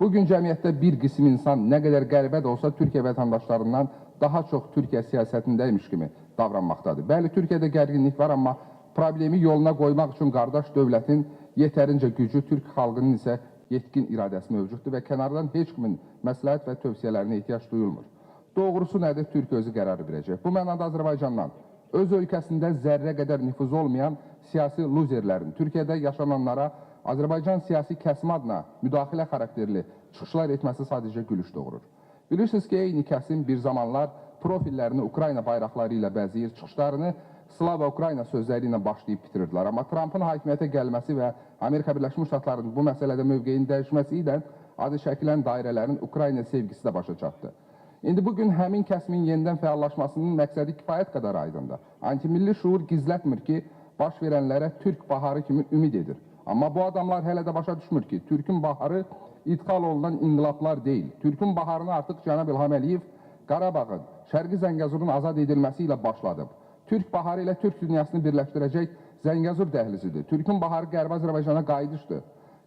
Bugün cəmiyyətdə bir qism insan nə qədər qəribə də olsa Türkiyə vətəndaşlarından daha çox Türkiyə siyasətindəymiş kimi davranmaqdadır. Bəli, Türkiyədə gərginlik var, amma problemi yoluna qoymaq üçün qardaş dövlətin yetərincə gücü, Türk xalqının isə yetkin iradəsi mövcuddur və kənardan heç kimin məsləhət və tövsiyələrinə ehtiyac duyulmur. Doğrusu nədir? Türk özü qərar verəcək. Bu mənada Azərbaycandan öz ölkəsində zərrə qədər nüfuzu olmayan siyasi luzerlərin Türkiyədə yaşananlara Azərbaycan siyasi kəsim adına müdaxilə xarakterli çıxışlar etməsi sadəcə gülüş doğurur. Bilirsiniz ki, eyni kəsim bir zamanlar profillərini Ukrayna bayraqları ilə bəzəyir, çıxışlarını Slava Ukrayna sözləri ilə başlayıb bitirdilər. Amma Trumpın hakimiyyətə gəlməsi və Amerika Birləşmiş Ştatlarının bu məsələdə mövqeyinin dəyişməsi ilə adı çəkilən dairələrin Ukrayna sevgisi də başa çatdı. İndi bugün həmin kəsimin yenidən fəallaşmasının məqsədi kifayət qədər aydındır. Antimilli şuur gizlətmir ki, baş verənlərə Türk baharı kimi ümid edir. Amma bu adamlar hələ də başa düşmür ki, Türkün baharı idxal olunan inqilablar deyil. Türkün baharını artıq Cənab İlham Əliyev Qarabağın, Şərqi Zəngəzurun azad edilməsi ilə başladıb. Türk baharı ilə Türk dünyasını birləşdirəcək Zəngəzur dəhlizidir. Türkün baharı Qərbi Azərbaycana qayıdışdır.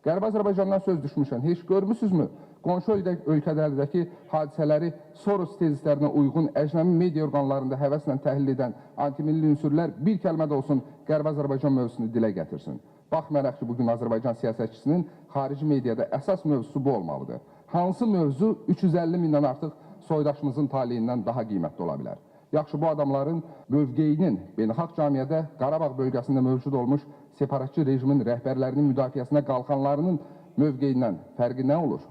Qərbi Azərbaycandan söz düşmüşəm. Heç görmüsünüzmü? Qonşu ölkələrdəki hadisələri Soros tezislərinə uyğun əcnəbi media orqanlarında həvəslə təhlil edən antimilli ünsürlər bir kəlmə də olsun Qərbi Azərbaycan mövzusunu dilə gətirsin. Baxmayaraq ki, bugün Azərbaycan siyasətçisinin xarici mediada əsas mövzusu bu olmalıdır. Hansı mövzu 350 mindən artıq soydaşımızın taliyindən daha qiymətli ola bilər? Yaxşı, bu adamların mövqeyinin beynəlxalq cəmiyyədə Qarabağ bölgəsində mövcud olmuş separatçı rejimin rəhbərlərinin müdafiəsinə qalxanlarının mövqeyindən fərqi nə olur?